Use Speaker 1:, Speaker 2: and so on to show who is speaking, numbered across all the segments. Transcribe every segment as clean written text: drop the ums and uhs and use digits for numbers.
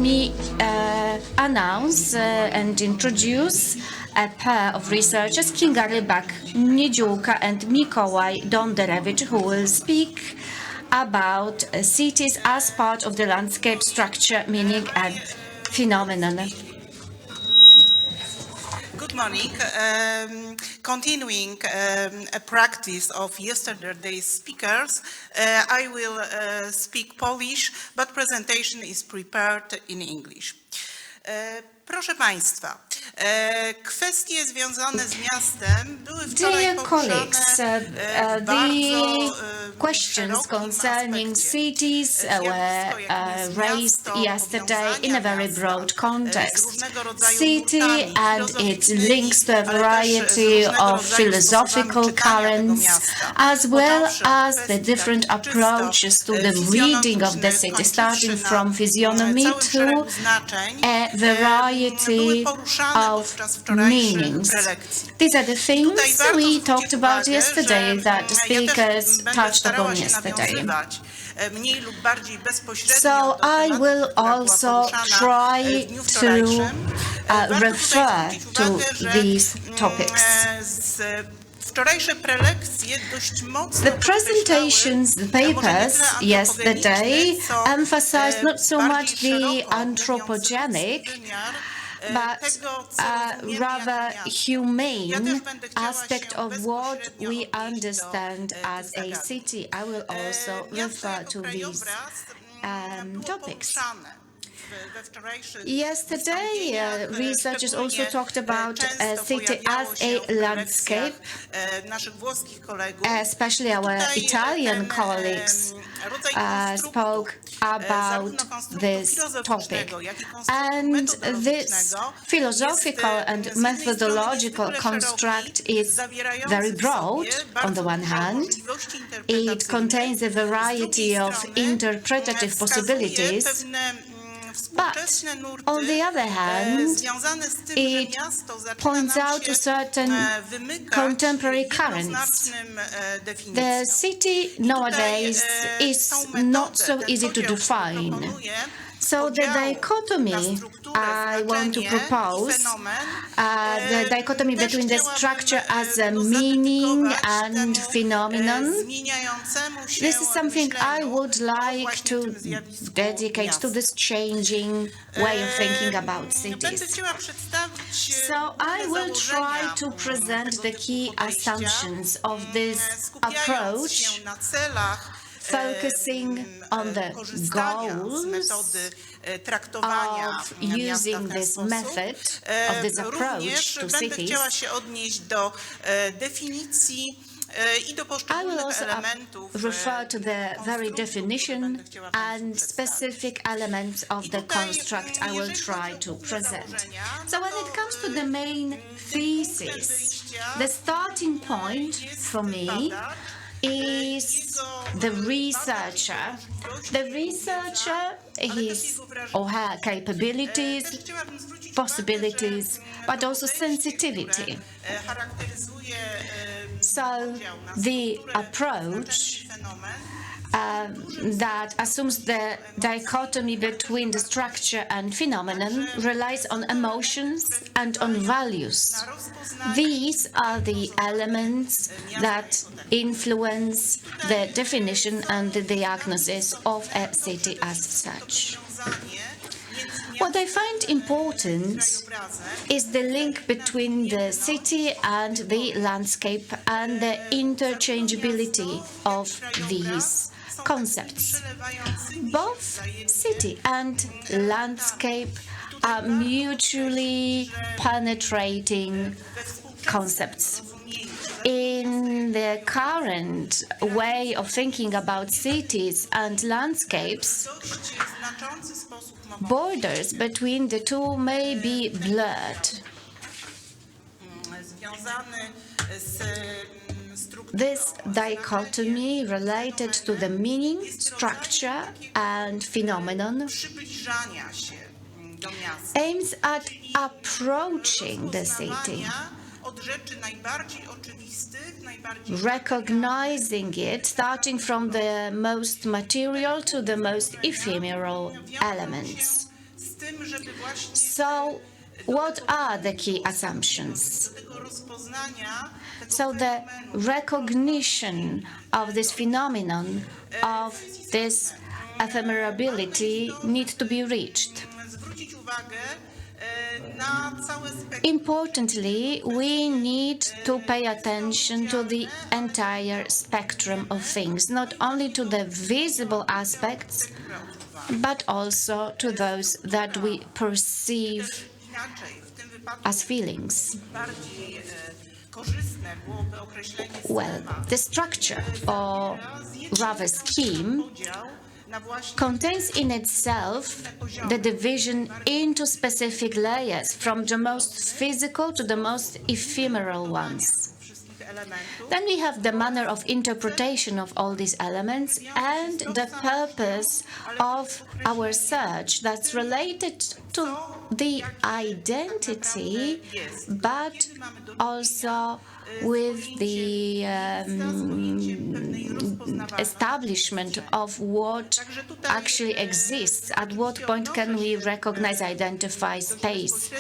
Speaker 1: me announce and introduce a pair of researchers, Kinga Rybak-Niedziółka and Mikołaj Donderewicz, who will speak about cities as part of the landscape structure, meaning and phenomenon.
Speaker 2: Good morning. Continuing a practice of yesterday's speakers, I will speak Polish, but presentation is prepared in English. Proszę Państwa, kwestie związane z miastem były wczoraj poruszone w bardzo
Speaker 1: questions concerning cities were raised yesterday in a very broad context. City and its links to a variety of philosophical currents, as well as the different approaches to the reading of the city, starting from physiognomy to a variety of meanings. These are the things we talked about yesterday, that the speakers touched upon yesterday. So I will also try to refer to these topics. The presentations, the papers yesterday emphasized not so much the anthropogenic, but rather humane aspect of what we understand as a city. I will also refer to these topics. Yesterday, researchers also talked about a city as a landscape, especially our Italian colleagues spoke about this topic. And this philosophical and methodological construct is very broad on the one hand. It contains a variety of interpretative possibilities. But, on the other hand, it points out to certain contemporary currents. The city nowadays is not so easy to define. So the dichotomy I want to propose, the dichotomy between the structure as a meaning and phenomenon, this is something I would like to dedicate to this changing way of thinking about cities. So I will try to present the key assumptions of this approach, focusing on the goals of using this method, of this approach to cities. I will also refer to the very definition and specific elements of the construct I will try to present. So when it comes to the main thesis, the starting point for me is the researcher. The researcher, his or her capabilities, possibilities, but also sensitivity. So the approach that assumes the dichotomy between the structure and phenomenon relies on emotions and on values. These are the elements that influence the definition and the diagnosis of a city as such. What I find important is the link between the city and the landscape and the interchangeability of these concepts. Both city and landscape are mutually penetrating concepts. In the current way of thinking about cities and landscapes, borders between the two may be blurred. This dichotomy related to the meaning, structure, and phenomenon aims at approaching the city, recognizing it, starting from the most material to the most ephemeral elements.
Speaker 2: z tym, żeby właśnie
Speaker 1: So, what are the key assumptions?
Speaker 2: do tego rozpoznania tego
Speaker 1: So, the
Speaker 2: fenomenu
Speaker 1: recognition of this phenomenon, of this ephemerability, need to be reached.
Speaker 2: zwrócić uwagę na całe spektrum
Speaker 1: Importantly, we need to pay attention to the entire spectrum of things, not only to the visible aspects, but also to those that we perceive
Speaker 2: inaczej. W tym wypadku
Speaker 1: as feelings.
Speaker 2: bardziej korzystne byłoby określenie
Speaker 1: Well,
Speaker 2: schema,
Speaker 1: the structure, or rather scheme,
Speaker 2: podział na właśnie
Speaker 1: contains in itself the division into specific layers, from the most physical to the most ephemeral ones.
Speaker 2: wszystkich elementów.
Speaker 1: Then we have the manner of interpretation of all these elements and the purpose of our search that's related to the identity, but also with the establishment of what actually exists. At what point can we recognize, identify space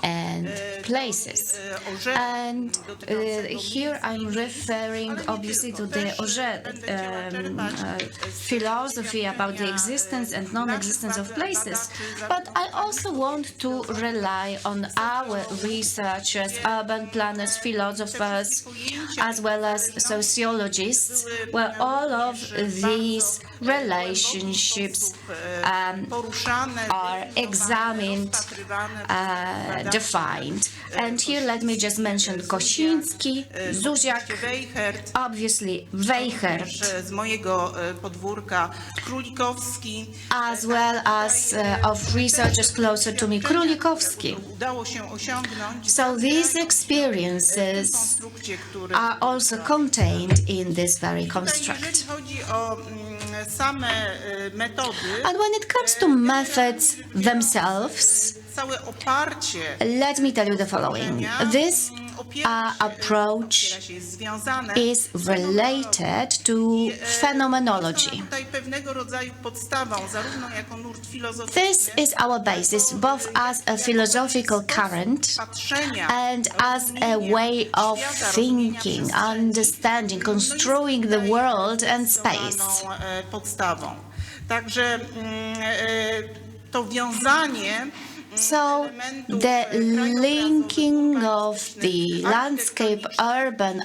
Speaker 1: and places? And here I'm referring obviously to the philosophy about the existence and non-existence of places, but I also want to rely on our researchers, urban planners, philosophers, as well as sociologists, where all of these relationships are examined, defined. And here let me just mention Kosiński, Zuziak, obviously Weichert,
Speaker 2: Z mojego podwórka Królikowski.
Speaker 1: as well as of researchers closer to me, Królikowski.
Speaker 2: Udało się osiągnąć
Speaker 1: So these experiences
Speaker 2: konstrukcje, które
Speaker 1: are also contained in this very
Speaker 2: jeżeli
Speaker 1: construct.
Speaker 2: chodzi o same metody,
Speaker 1: And when it comes to methods themselves,
Speaker 2: całe oparcie
Speaker 1: let me tell you the following. This approach
Speaker 2: jest związane
Speaker 1: is related to phenomenology.
Speaker 2: tutaj pewnego rodzaju podstawą, zarówno jako nurt filozoficzny,
Speaker 1: This is our basis, both as a philosophical current
Speaker 2: patrzenia,
Speaker 1: and as a way of thinking, understanding, construing the world and space.
Speaker 2: podstawą. Także to wiązanie
Speaker 1: So the linking of the landscape, urban,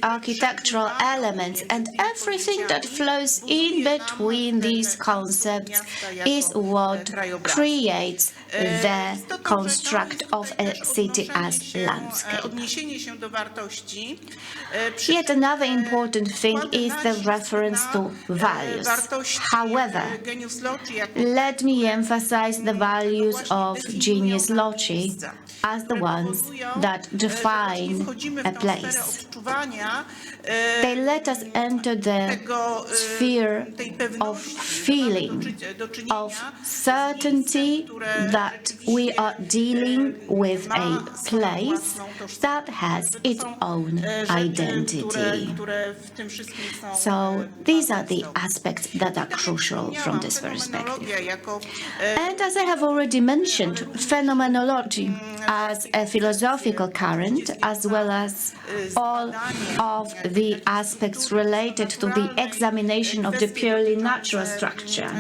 Speaker 1: architectural elements and everything that flows in between these concepts is what creates the construct of a city as landscape.
Speaker 2: odniesienie się do wartości,
Speaker 1: Yet another important thing is the reference to values. However,
Speaker 2: genius loci, jako
Speaker 1: let me emphasize the values of genius loci as the ones that define a place.
Speaker 2: odczuwania
Speaker 1: They let us enter the sphere of feeling, of certainty that we are dealing with a place that has its own identity.
Speaker 2: które w tym wszystkim są.
Speaker 1: So these are the aspects that are crucial from this perspective.
Speaker 2: Fenomenologia jako
Speaker 1: And as I have already mentioned, phenomenology as a philosophical current, as well as all of the aspects related to the examination of the purely natural structure,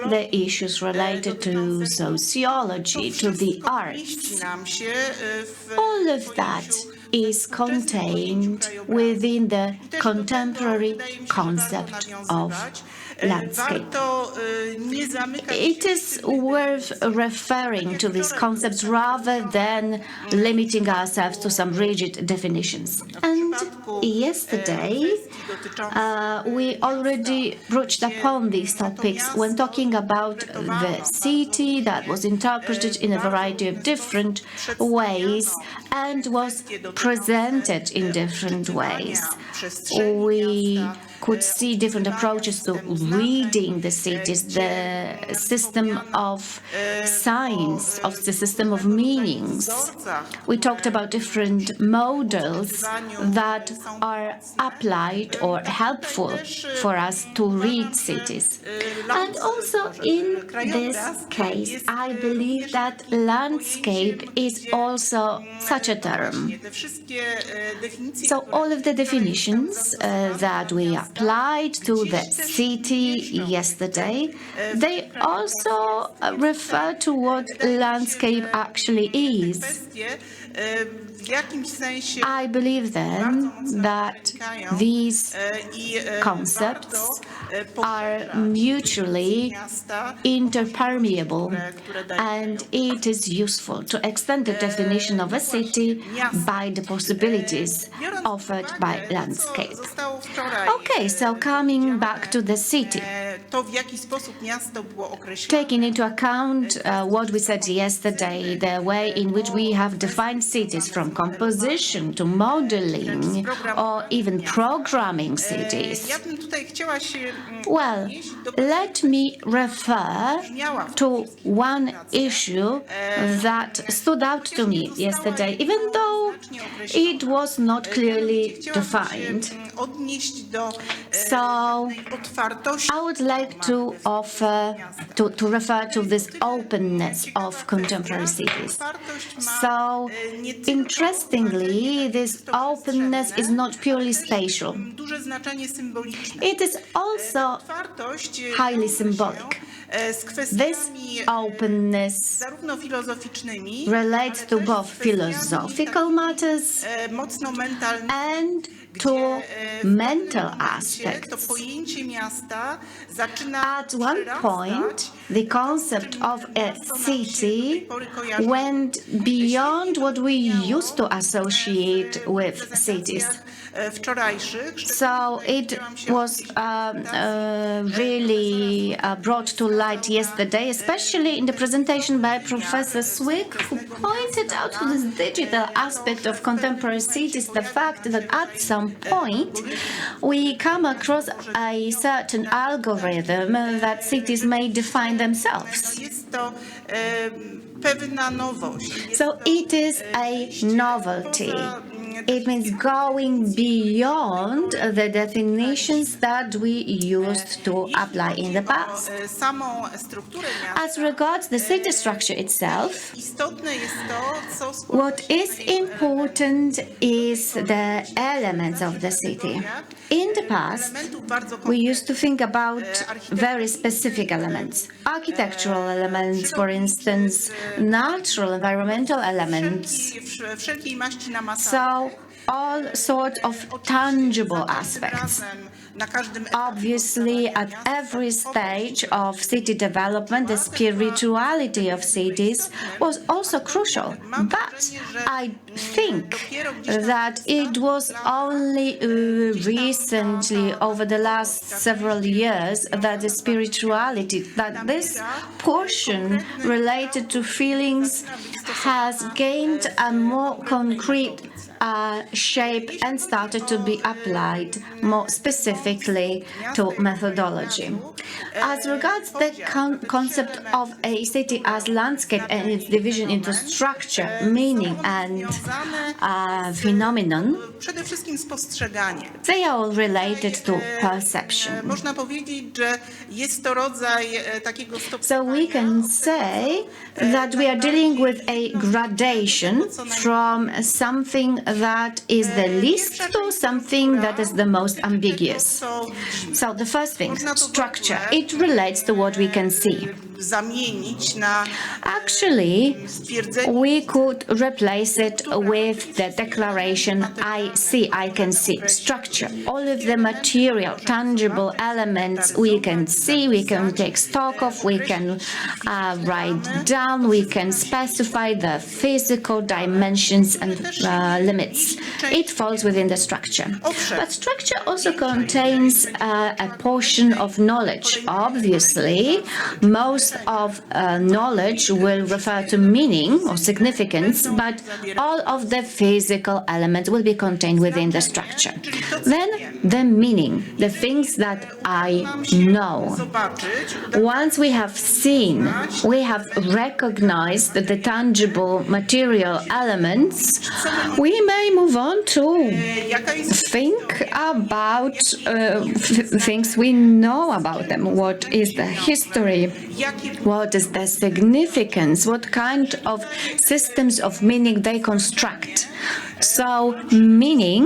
Speaker 1: the issues related to sociology, to the arts,
Speaker 2: nam się w
Speaker 1: all of that is contained within the contemporary concept of landscape.
Speaker 2: warto nie zamykać
Speaker 1: It is worth referring to these concepts rather than limiting ourselves to some rigid definitions. And yesterday, we already brushed upon these topics when talking about the city that was interpreted in a variety of different ways and was presented in different ways. We could see different approaches to reading the cities, the system of signs, of the system of meanings. We talked about different models that are applied or helpful for us to read cities. And also in this case, I believe that landscape is also such a term. So all of the definitions that we applied to the city yesterday, they also refer to what landscape actually is. I believe then that these concepts are mutually interpermeable, and it is useful to extend the definition of a city by the possibilities offered by landscape. Okay, so coming back to the city. Taking into account what we said yesterday, the way in which we have defined cities, from composition to modeling or even programming cities. Well, let me refer to one issue that stood out to me yesterday, even though it was not clearly defined. So I would like to refer to this openness of contemporary cities. So interestingly, this openness is not purely spatial. It is also highly symbolic. This openness relates to both philosophical matters and to mental aspects. At one point, the concept of a city went beyond what we used to associate with cities. So it was really brought to light yesterday, especially in the presentation by Professor Swick, who pointed out to this digital aspect of contemporary cities, the fact that at some point we come across a certain algorithm that cities may define themselves. So it is a novelty. It means going beyond the definitions that we used to apply in the past. As regards the city structure itself, what is important is the elements of the city. In the past, we used to think about very specific elements, architectural elements, for instance, natural, environmental elements. So all sorts of tangible aspects. Obviously, at every stage of city development, the spirituality of cities was also crucial. But I think that it was only recently, over the last several years, that the spirituality, that this portion related to feelings has gained a more concrete shape and started to be applied more specifically to methodology. As regards the concept of a city as landscape and its division into structure, meaning, and phenomenon, they are all related to perception. So we can say that we are dealing with a gradation from something that is the least to something that is the most ambiguous. So the first thing, structure, it relates to what we can see. Actually, we could replace it with the declaration, I see, I can see. Structure, all of the material, tangible elements we can see, we can take stock of, we can write down, we can specify the physical dimensions and limits. It falls within the structure. But structure also contains a portion of knowledge. Obviously, most most of knowledge will refer to meaning or significance, but all of the physical elements will be contained within the structure. Then the meaning, the things that I know. Once we have seen, we have recognized the tangible material elements, we may move on to think about things we know about them. What is the history? What is the significance? What kind of systems of meaning they construct? So meaning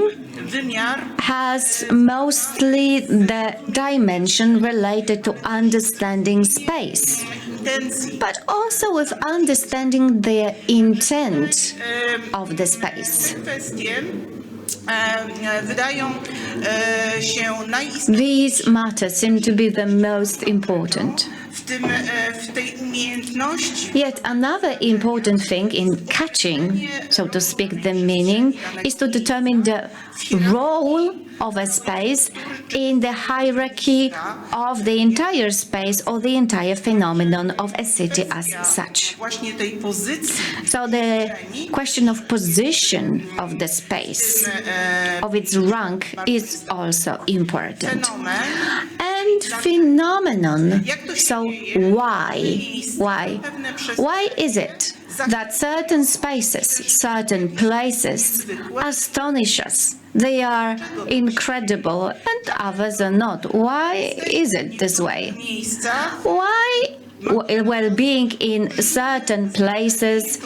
Speaker 1: has mostly the dimension related to understanding space, but also with understanding the intent of the space. These matters seem to be the most important. Yet another important thing in catching, so to speak, the meaning is to determine the role of a space in the hierarchy of the entire space or the entire phenomenon of a city as such. So the question of position of the space, of its rank, is also important. And phenomenon, so why? Why is it that certain spaces, certain places astonish us? They are incredible and others are not. Why is it this way? Why? Well, being in certain places,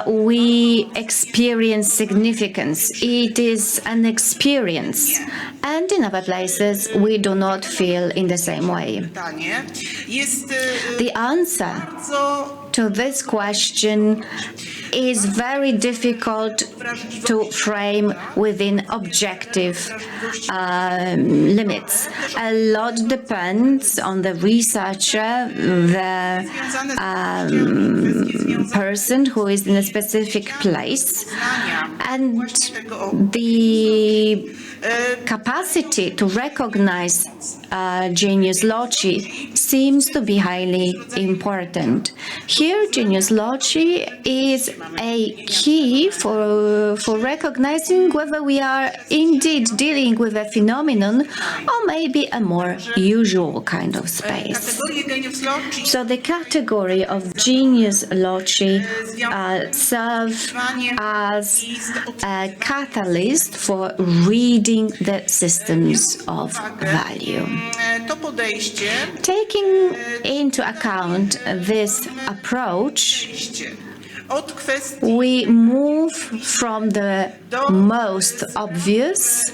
Speaker 1: we experience significance. It is an experience. And in other places, we do not feel in the same way. The answer to this question is very difficult to frame within objective limits. A lot depends on the researcher, the person who is in a specific place, and the capacity to recognize genius loci seems to be highly important. Here, genius loci is a key for recognizing whether we are indeed dealing with a phenomenon or maybe a more usual kind of space. So the category of genius loci serve as a catalyst for reading the systems of value. Taking into account this approach, we move from the most obvious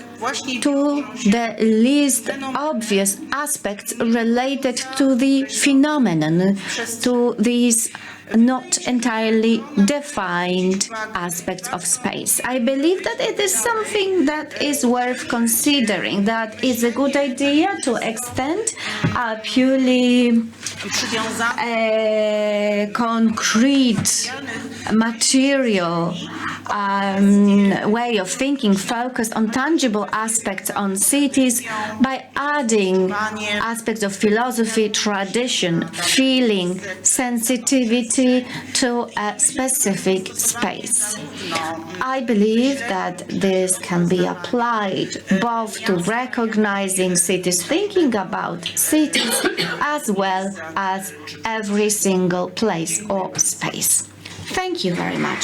Speaker 1: to the least obvious aspects related to the phenomenon, to these not entirely defined aspects of space. I believe that it is something that is worth considering, that is a good idea to extend a purely concrete, material way of thinking focused on tangible aspects on cities by adding aspects of philosophy, tradition, feeling, sensitivity to a specific space. I believe that this can be applied both to recognizing cities, thinking about cities, as well as every single place or space. Thank you very much.